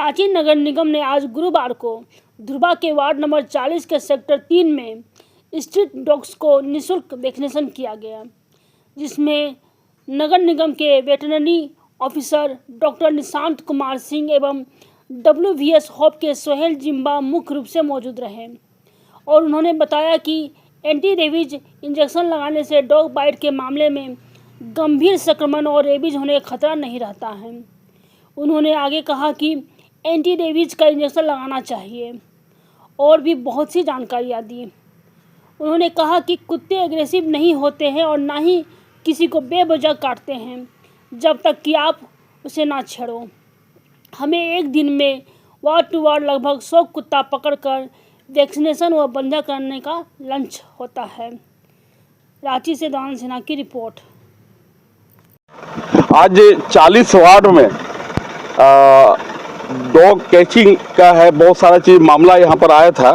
रांची नगर निगम ने आज गुरुवार को ध्रुवा के वार्ड नंबर 40 के सेक्टर 3 में स्ट्रीट डॉग्स को निःशुल्क वैक्सीनेशन किया गया, जिसमें नगर निगम के veterinary officer doctor Nishant Kumar Singh एवं WVS होप के सोहेल जिम्बा मुख्य रूप से मौजूद रहे और उन्होंने बताया कि एंटी रेबीज इंजेक्शन लगाने से डॉग बाइट के मामले में गंभीर संक्रमण और रेबीज होने का खतरा नहीं रहता है। उन्होंने आगे कहा कि एंटी रेबीज का इंजेक्शन लगाना चाहिए और भी बहुत सी जानकारियाँ दी। उन्होंने कहा कि कुत्ते एग्रेसिव नहीं होते हैं और ना ही किसी को बेवजह काटते हैं जब तक कि आप उसे ना छेड़ो। हमें एक दिन में वार्ड टू वार्ड लगभग 100 कुत्ता पकड़कर वैक्सीनेशन व बंधा करने का लक्ष्य होता है। रांची से दान सिन्हा की रिपोर्ट। आज 40 वार्ड में डॉग कैचिंग का है, बहुत सारा चीज मामला यहाँ पर आया था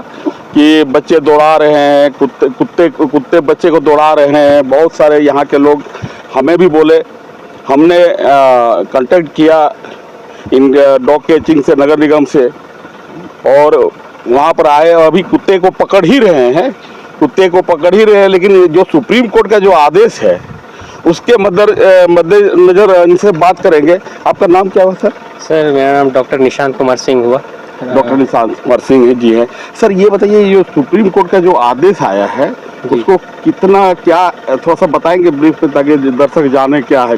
कि बच्चे दौड़ा रहे हैं, कुत्ते बच्चे को दौड़ा रहे हैं। बहुत सारे यहाँ के लोग हमें भी बोले, हमने कांटेक्ट किया इन डॉग कैचिंग से नगर निगम से और वहाँ पर आए। अभी कुत्ते को पकड़ ही रहे हैं, लेकिन जो सुप्रीम कोर्ट का जो आदेश है उसके मद्देनजर इनसे बात करेंगे। आपका नाम क्या हुआ सर? सर मेरा नाम डॉक्टर निशांत कुमार सिंह हुआ। डॉक्टर निशांत कुमार सिंह जी हैं। सर ये बताइए, ये सुप्रीम कोर्ट का जो आदेश आया है उसको कितना क्या थोड़ा सा बताएंगे ब्रीफ में, ताकि दर्शक जाने क्या है।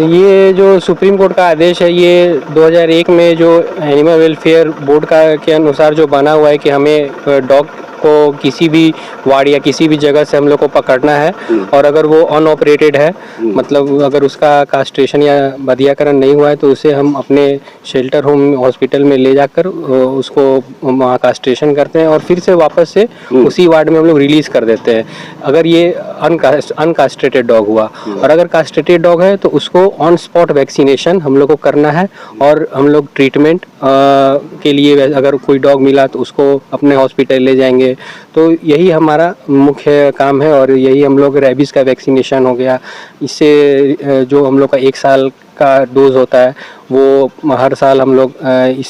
ये जो सुप्रीम कोर्ट का आदेश है ये 2001 में जो एनिमल वेलफेयर बोर्ड के अनुसार जो बना हुआ है कि हमें डॉग को किसी भी वार्ड या किसी भी जगह से हम लोग को पकड़ना है और अगर वो अनऑपरेटेड है, मतलब अगर उसका कास्ट्रेशन या बधियाकरण नहीं हुआ है तो उसे हम अपने शेल्टर होम हॉस्पिटल में ले जाकर उसको वहाँ कास्ट्रेशन करते हैं और फिर से वापस से उसी वार्ड में हम लोग रिलीज़ कर देते हैं अगर ये अनकास्ट्रेटेड डॉग हुआ। और अगर कास्ट्रेटेड डॉग है तो उसको ऑन स्पॉट वैक्सीनेशन हम लोग को करना है और हम लोग ट्रीटमेंट के लिए अगर कोई डॉग मिला तो उसको अपने हॉस्पिटल ले जाएंगे। तो यही हमारा मुख्य काम है और यही हम लोग रेबीज़ का वैक्सीनेशन हो गया। इससे जो हम लोग का 1 साल का डोज होता है वो हर साल हम लोग इस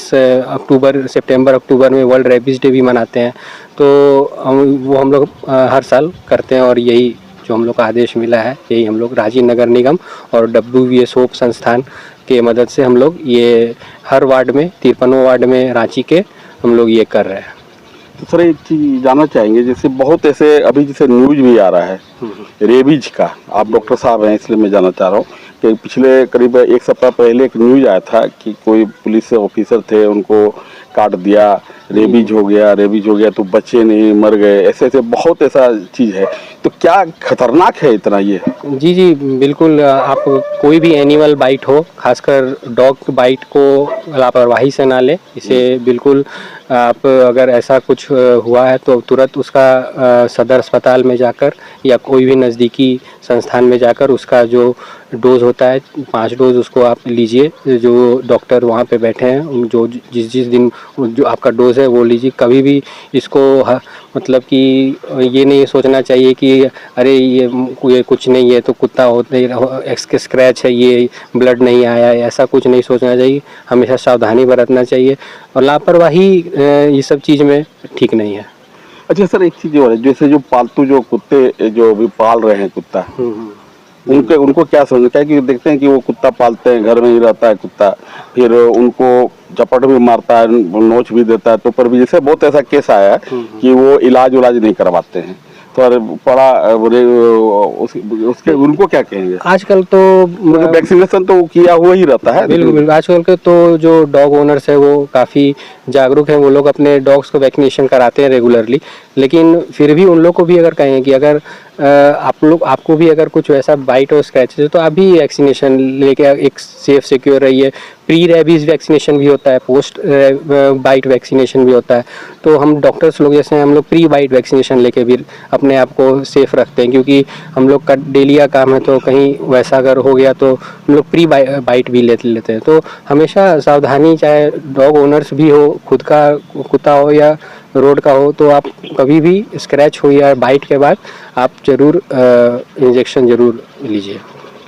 सितंबर अक्टूबर में वर्ल्ड रेबीज़ डे भी मनाते हैं, तो वो हम लोग हर साल करते हैं। और यही जो हम लोग का आदेश मिला है, यही हम लोग रांची नगर निगम और WVS होप संस्थान के मदद से हम लोग ये हर वार्ड में 53 वार्ड में रांची के हम लोग ये कर रहे हैं। तो सर एक चीज जानना चाहेंगे, जैसे बहुत ऐसे अभी जैसे न्यूज भी आ रहा है रेबीज का, आप डॉक्टर साहब हैं इसलिए मैं जानना चाह रहा हूँ कि पिछले करीब 1 सप्ताह पहले एक न्यूज आया था कि कोई पुलिस ऑफिसर थे, उनको काट दिया, रेबीज हो गया तो बच्चे नहीं मर गए, ऐसे बहुत ऐसा चीज़ है। तो क्या खतरनाक है इतना ये? जी बिल्कुल। आप कोई भी एनिमल बाइट हो, खासकर डॉग बाइट को लापरवाही से ना ले। इसे बिल्कुल आप अगर ऐसा कुछ हुआ है तो तुरंत उसका सदर अस्पताल में जाकर या कोई भी नज़दीकी संस्थान में जाकर उसका जो डोज होता है 5 डोज उसको आप लीजिए। जो डॉक्टर वहाँ पे बैठे हैं, जो जिस दिन जो आपका डोज है वो लीजिए। कभी भी इसको मतलब कि ये नहीं सोचना चाहिए कि अरे ये कुछ नहीं है तो कुत्ता होते स्क्रैच है, ये ब्लड नहीं आया, ऐसा कुछ नहीं सोचना चाहिए। हमेशा सावधानी बरतना चाहिए और लापरवाही ये सब चीज़ में ठीक नहीं है। अच्छा सर एक चीज़ और है, जैसे जो पालतू जो कुत्ते जो अभी पाल रहे हैं कुत्ता, उनको क्या समझना है कि देखते हैं कि वो कुत्ता पालते हैं, घर में ही रहता है कुत्ता, फिर उनको झपट भी मारता है, नोच भी देता है, तो पर भी जैसे बहुत ऐसा केस आया है कि वो इलाज नहीं करवाते हैं, तो बड़ा उसके उनको क्या कहेंगे? आजकल तो वैक्सीनेशन तो किया हुआ ही रहता है। बिल्कुल। आजकल के तो जो डॉग ओनर्स है वो काफ़ी जागरूक हैं, वो लोग अपने डॉग्स को वैक्सीनेशन कराते हैं रेगुलरली। लेकिन फिर भी उन लोग को भी अगर कहें कि अगर आपको भी अगर कुछ वैसा बाइट और स्क्रैचेस है तो आप भी वैक्सीनेशन लेके एक सेफ सिक्योर रहिए। प्री रेबीज़ वैक्सीनेशन भी होता है, पोस्ट बाइट वैक्सीनेशन भी होता है। तो हम डॉक्टर्स लोग जैसे हम लोग प्री बाइट वैक्सीनेशन लेके भी अपने आप को सेफ रखते हैं, क्योंकि हम लोग का डेली का काम है, तो कहीं वैसा अगर हो गया तो हम लोग प्री बाइट भी लेते हैं। तो हमेशा सावधानी, चाहे डॉग ओनर्स भी हो, खुद का कुत्ता हो या रोड का हो, तो आप कभी भी स्क्रैच हो या बाइट के बाद आप ज़रूर इंजेक्शन ज़रूर लीजिए।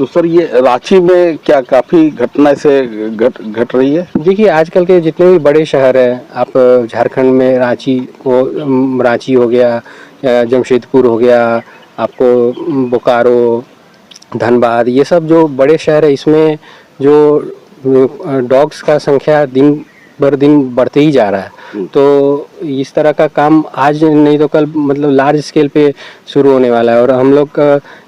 तो सर ये रांची में क्या काफ़ी घटना से घट रही है? देखिए आजकल के जितने भी बड़े शहर हैं, आप झारखंड में रांची हो गया, या जमशेदपुर हो गया, आपको बोकारो, धनबाद, ये सब जो बड़े शहर है, इसमें जो डॉग्स का संख्या दिन भर दिन बढ़ते ही जा रहा है। तो इस तरह का काम आज नहीं तो कल मतलब लार्ज स्केल पे शुरू होने वाला है। और हम लोग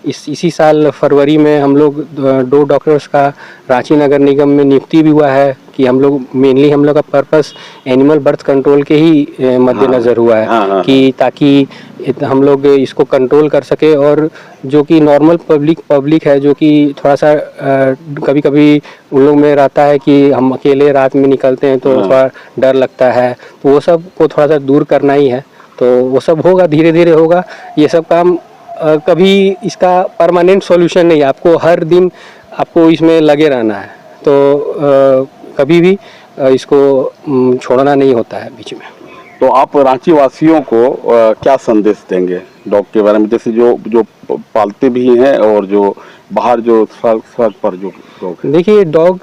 इसी साल फरवरी में हम लोग 2 डॉक्टर्स का रांची नगर निगम में नियुक्ति भी हुआ है कि हम लोग मेनली हम लोग का पर्पस एनिमल बर्थ कंट्रोल के ही मद्देनज़र हुआ है कि ताकि हम लोग इसको कंट्रोल कर सके। और जो कि नॉर्मल पब्लिक है, जो कि थोड़ा सा कभी कभी उन लोग में रहता है कि हम अकेले रात में निकलते हैं तो थोड़ा डर लगता है, तो वो सब को थोड़ा सा दूर करना ही है। तो वो सब होगा, धीरे धीरे होगा ये सब काम। कभी इसका परमानेंट सॉल्यूशन नहीं है, आपको हर दिन आपको इसमें लगे रहना है। तो कभी भी इसको छोड़ना नहीं होता है बीच में। तो आप रांची वासियों को क्या संदेश देंगे डॉग के बारे में, जैसे जो पालते भी हैं और जो बाहर जो सड़क पर जो डॉग हैं? देखिए डॉग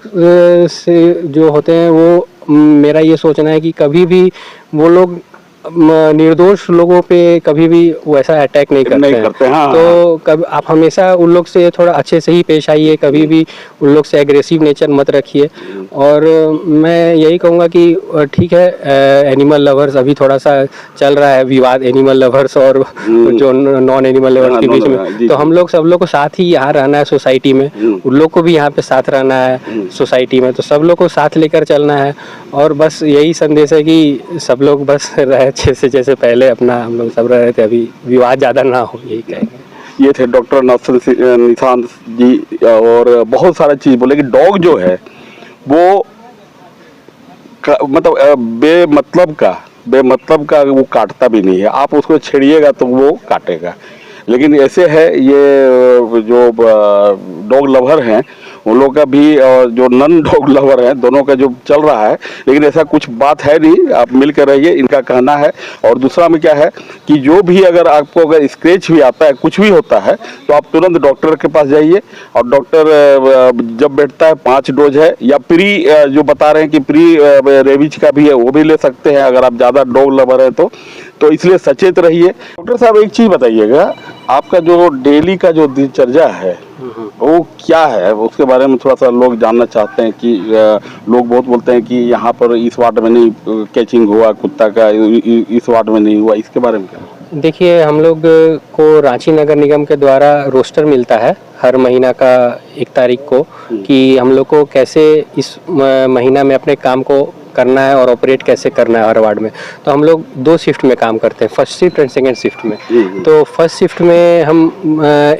से जो होते हैं वो मेरा ये सोचना है कि कभी भी वो लोग निर्दोष लोगों पे कभी भी वैसा अटैक नहीं करते हैं। हाँ, तो कभी आप हमेशा उन लोग से थोड़ा अच्छे से ही पेश आइए, कभी भी उन लोग से एग्रेसिव नेचर मत रखिए। और मैं यही कहूँगा कि ठीक है, एनिमल लवर्स अभी थोड़ा सा चल रहा है विवाद एनिमल लवर्स और जो नॉन एनिमल लवर्स के बीच में, तो हम लोग सब लोग को साथ ही यहाँ रहना है सोसाइटी में, उन लोग को भी यहाँ पे साथ रहना है सोसाइटी में, तो सब लोग को साथ लेकर चलना है। और बस यही संदेश है कि सब लोग बस रहे अच्छे से, जैसे पहले अपना हम लोग सब रह रहे थे, अभी विवाद ज़्यादा ना हो, यही कहेंगे। ये थे डॉक्टर निशांत जी, और बहुत सारा चीज़ बोले कि डॉग जो है वो मतलब बेमतलब का वो काटता भी नहीं है। आप उसको छेड़िएगा तो वो काटेगा। लेकिन ऐसे है ये जो डॉग लवर हैं उन लोग का भी, और जो नन डॉग लवर हैं दोनों का जो चल रहा है। लेकिन ऐसा कुछ बात है नहीं, आप मिलकर रहिए, इनका कहना है। और दूसरा में क्या है कि जो भी अगर आपको अगर स्क्रैच भी आता है, कुछ भी होता है, तो आप तुरंत डॉक्टर के पास जाइए। और डॉक्टर जब बैठता है 5 डोज है, या प्री जो बता रहे हैं कि प्री रेबीज का भी है, वो भी ले सकते हैं अगर आप ज़्यादा डॉग लवर हैं तो इसलिए सचेत रहिए। डॉक्टर साहब एक चीज़ बताइएगा, आपका जो डेली का जो दिनचर्या है वो क्या है, उसके बारे में थोड़ा सा लोग जानना चाहते हैं। कि लोग बहुत बोलते हैं कि यहाँ पर इस वार्ड में नहीं कैचिंग हुआ कुत्ता का, इस वार्ड में नहीं हुआ, इसके बारे में क्या? देखिए हम लोग को रांची नगर निगम के द्वारा रोस्टर मिलता है हर महीना का 1 तारीख को, कि हम लोग को कैसे इस महीना में अपने काम को करना है और ऑपरेट कैसे करना है हर वार्ड में। तो हम लोग 2 शिफ्ट में काम करते हैं, first shift and second shift में। तो फर्स्ट शिफ्ट में हम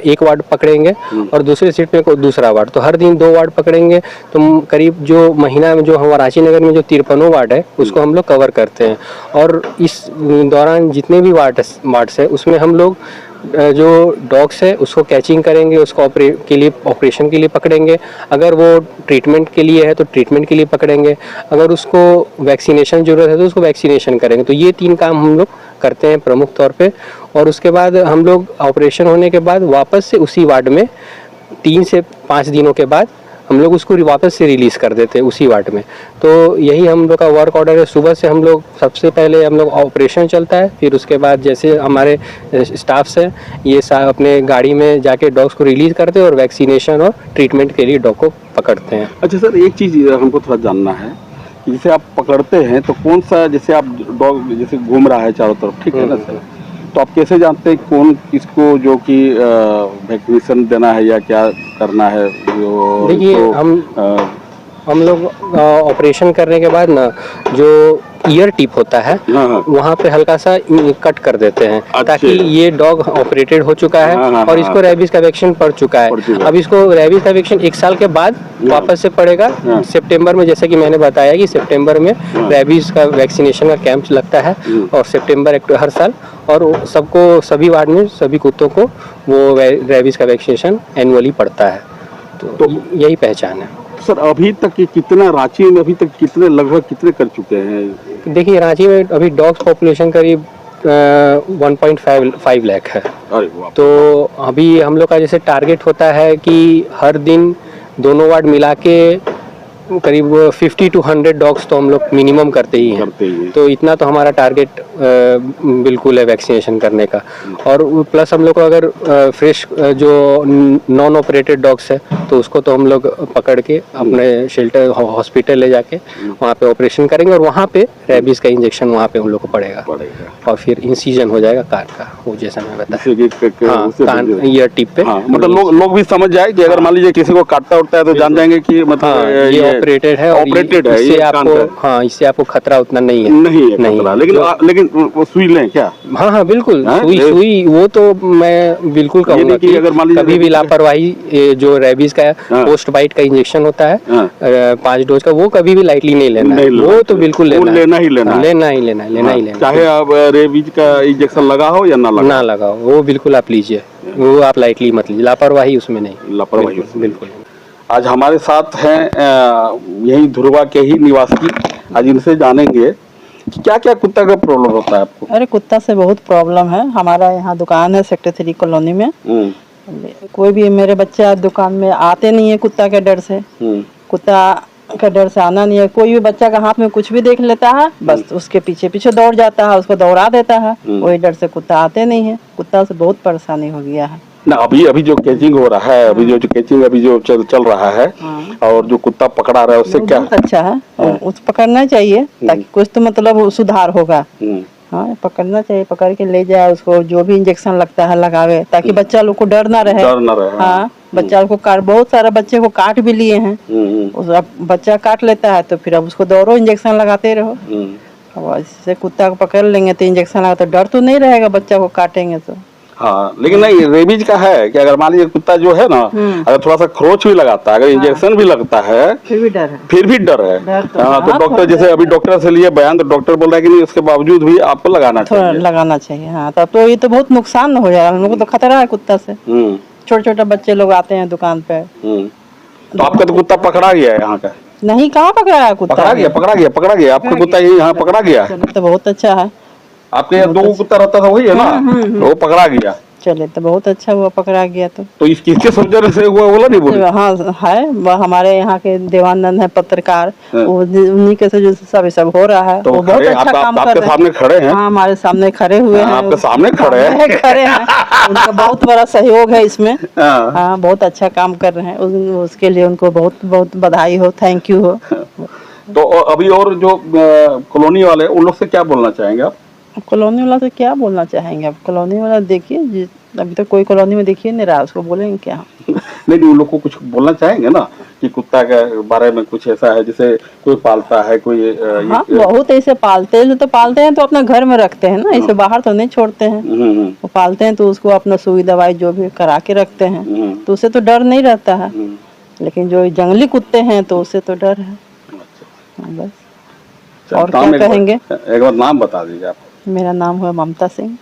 1 वार्ड पकड़ेंगे और दूसरे शिफ्ट में दूसरा वार्ड, तो हर दिन 2 वार्ड पकड़ेंगे। तो करीब जो महीना में जो हमारा रांची नगर में जो 53 वार्ड है उसको हम लोग कवर करते हैं। और इस दौरान जितने भी वार्ड्स है उसमें हम लोग जो डॉग्स है उसको कैचिंग करेंगे, उसको ऑपरेशन के लिए पकड़ेंगे। अगर वो ट्रीटमेंट के लिए है तो ट्रीटमेंट के लिए पकड़ेंगे, अगर उसको वैक्सीनेशन ज़रूरत है तो उसको वैक्सीनेशन करेंगे। तो ये 3 काम हम लोग करते हैं प्रमुख तौर पे। और उसके बाद हम लोग ऑपरेशन होने के बाद वापस से उसी वार्ड में 3 से 5 दिनों के बाद हम लोग उसको वापस से रिलीज़ कर देते हैं उसी वार्ड में। तो यही हम लोग का वर्क ऑर्डर है। सुबह से हम लोग सबसे पहले हम लोग ऑपरेशन चलता है, फिर उसके बाद जैसे हमारे स्टाफ्स हैं ये अपने गाड़ी में जाके डॉग्स को रिलीज़ करते हैं और वैक्सीनेशन और ट्रीटमेंट के लिए डॉग को पकड़ते हैं। अच्छा सर, एक चीज़ हमको थोड़ा जानना है कि जैसे आप पकड़ते हैं तो कौन सा, जैसे आप डॉग जैसे घूम रहा है चारों तरफ, ठीक है ना सर, तो आप कैसे जानते हैं कौन किसको जो कि वैक्सीनेशन देना है या क्या करना है? देखिए हम लोग ऑपरेशन करने के बाद ना जो ईयर टिप होता है वहाँ पे हल्का सा कट कर देते हैं ताकि ये डॉग ऑपरेटेड हो चुका है और इसको रेबीज का वैक्सीन पड़ चुका है। अब इसको रेबीज का वैक्सीन 1 साल के बाद वापस से पड़ेगा सितंबर में, जैसे कि मैंने बताया कि सितंबर में रेबीज का वैक्सीनेशन का कैंप लगता है और सितंबर हर साल, और सबको सभी वार्ड में सभी कुत्तों को वो रेबीज का वैक्सीनेशन एनुअली पड़ता है। तो यही पहचान है। सर अभी तक कितना रांची में अभी तक कितने लगभग कितने कर चुके हैं? देखिए रांची में अभी डॉग्स पॉपुलेशन करीब 1.5 लाख है। अरे वाह। तो अभी हम लोग का जैसे टारगेट होता है कि हर दिन दोनों वार्ड मिला के करीब 50 to 100 डॉग्स तो हम लोग मिनिमम करते ही हैं। तो इतना तो हमारा टारगेट बिल्कुल है वैक्सीनेशन करने का। और प्लस हम लोग को अगर फ्रेश जो नॉन ऑपरेटेड डॉग्स है तो उसको तो हम लोग पकड़ के अपने शेल्टर हॉस्पिटल ले जाके वहाँ पे ऑपरेशन करेंगे और वहाँ पे रेबीज का इंजेक्शन वहाँ पे हम लोग को पड़ेगा और फिर इंसीजन हो जाएगा कान का, वो जैसा मैं बताया। हाँ, कान ईयर टिप पे। हाँ, मतलब लोग भी समझ जाए कि अगर मान लीजिए किसी को काटता उठता है तो जान जाएंगे कि मतलब ये ऑपरेटेड है और इससे आपको, हाँ, इससे आपको खतरा उतना नहीं है। खतरा। लेकिन वो सुई लें क्या? हाँ बिल्कुल, सुई वो तो मैं बिल्कुल कहूँगा कि अगर मान लीजिए कभी भी लापरवाही, जो रेबीज का पोस्ट बाइट का इंजेक्शन होता है 5 डोज का, वो कभी भी लाइटली नहीं लेना है। वो तो बिल्कुल लेना ही लेना। चाहे आप रेबीज का इंजेक्शन लगा हो या ना लगाओ, वो बिल्कुल आप लीजिए, वो आप लाइटली मत लीजिए, लापरवाही उसमें नहीं। लापरवाही बिल्कुल। आज हमारे साथ हैं यही ध्रुवा के ही निवासी। आज इनसे जानेंगे क्या क्या कुत्ता का प्रॉब्लम होता है आपको? अरे कुत्ता से बहुत प्रॉब्लम है। हमारा यहाँ दुकान है सेक्टर 3 कॉलोनी में। कोई भी मेरे बच्चे दुकान में आते नहीं है कुत्ता के डर से। कुत्ता का डर से आना नहीं है। कोई भी बच्चा का हाथ में कुछ भी देख लेता है, बस उसके पीछे पीछे दौड़ जाता है, उसको दौड़ा देता है। वही डर से कुत्ता आते नहीं है। कुत्ता से बहुत परेशानी हो गया है ना। अभी जो कैचिंग हो रहा है, अभी जो कैचिंग अभी जो चल रहा है, और जो कुत्ता पकड़ा रहा है उससे क्या बहुत अच्छा है। उस पकड़ना चाहिए ताकि कुछ तो मतलब सुधार होगा। हाँ, पकड़ना चाहिए, पकड़ के ले जाए उसको, जो भी इंजेक्शन लगता है लगावे ताकि बच्चा लोग को डर ना रहे। हाँ, बच्चा को काट, बहुत सारे बच्चे को काट भी लिए हैं। अब बच्चा काट लेता है तो फिर अब उसको दौड़ो इंजेक्शन लगाते रहो। अब इससे कुत्ता को पकड़ लेंगे तो इंजेक्शन लगा तो डर तो नहीं रहेगा, बच्चा को काटेंगे तो। हाँ, लेकिन नहीं, रेबीज का है कि अगर मान लीजिए कुत्ता जो है ना, अगर थोड़ा सा खरोच भी लगाता है, अगर इंजेक्शन भी लगता है, फिर भी डर है। हाँ, तो डॉक्टर जैसे अभी डॉक्टर से लिए बयान, तो डॉक्टर बोल रहा है कि नहीं, उसके बावजूद भी आपको लगाना चाहिए। हाँ, तब तो ये तो बहुत नुकसान हो जाएगा। हम लोग को तो खतरा है कुत्ता से। छोटे छोटे बच्चे लोग आते हैं दुकान पे। तो आपका तो कुत्ता पकड़ा गया है यहाँ का? नहीं, कहाँ पकड़ा है कुत्ता? पकड़ा गया आपका कुत्ता यहाँ पकड़ा गया? तो बहुत अच्छा है। आपके यहाँ 2 कुत्ता रहता था, वही है ना? वो पकड़ा गया। चले तो बहुत अच्छा हुआ, पकड़ा गया तो किसके सौजन्य से हुआ बोला नहीं बोले? हाँ है, हमारे यहाँ के देवानंद है पत्रकार, उन्हीं के से जो सब हो रहा है। तो वो बहुत अच्छा काम कर रहे हैं। सामने खड़े हैं? हाँ, हमारे सामने खड़े हुए हैं। आपके सामने खड़े हैं? उनका बहुत बड़ा सहयोग है इसमें। हाँ, बहुत अच्छा काम कर रहे हैं। उसके लिए उनको बहुत बहुत बधाई हो, थैंक यू हो। तो अभी और जो कॉलोनी वाले, उन लोग से क्या बोलना चाहेंगे आप? कॉलोनी वाला से क्या बोलना चाहेंगे आप? कॉलोनी वाला देखिए, अभी तक कोई कॉलोनी में देखिए नहीं रहा, उसको बोलेंगे क्या? नहीं, उन लोग को कुछ बोलना चाहेंगे ना कि कुत्ता के बारे में कुछ ऐसा है जैसे कोई पालता है, कोई हाँ, बहुत ऐसे पालते हैं। तो पालते हैं तो अपना घर में रखते हैं ना, ऐसे बाहर तो नहीं छोड़ते हैं। वो पालते हैं तो उसको अपना सुई दवाई जो भी करा के रखते हैं, तो उससे तो डर नहीं रहता है। लेकिन जो जंगली कुत्ते हैं तो उससे तो डर है। बस और क्या कहेंगे? एक बार नाम बता दीजिए आप। मेरा नाम है ममता सिंह।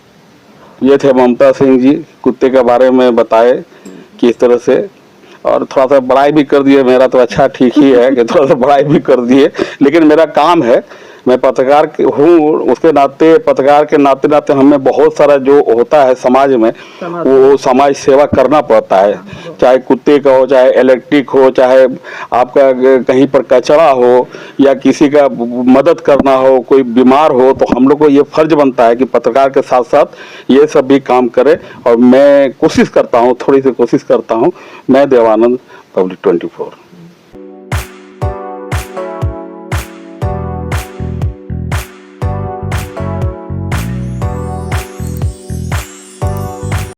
ये थे ममता सिंह जी, कुत्ते के बारे में बताए किस तरह से, और थोड़ा सा बड़ाई भी कर दिए। मेरा तो अच्छा ठीक ही है कि थोड़ा सा बड़ाई भी कर दिए, लेकिन मेरा काम है, मैं पत्रकार हूँ, उसके नाते पत्रकार के नाते हमें बहुत सारा जो होता है समाज में, वो समाज सेवा करना पड़ता है। चाहे कुत्ते का हो, चाहे इलेक्ट्रिक हो, चाहे आपका कहीं पर कचरा हो, या किसी का मदद करना हो, कोई बीमार हो, तो हम लोग को ये फर्ज बनता है कि पत्रकार के साथ साथ ये सब भी काम करें। और मैं कोशिश करता हूँ, थोड़ी सी कोशिश करता हूँ। मैं देवानंद, पब्लिक 24।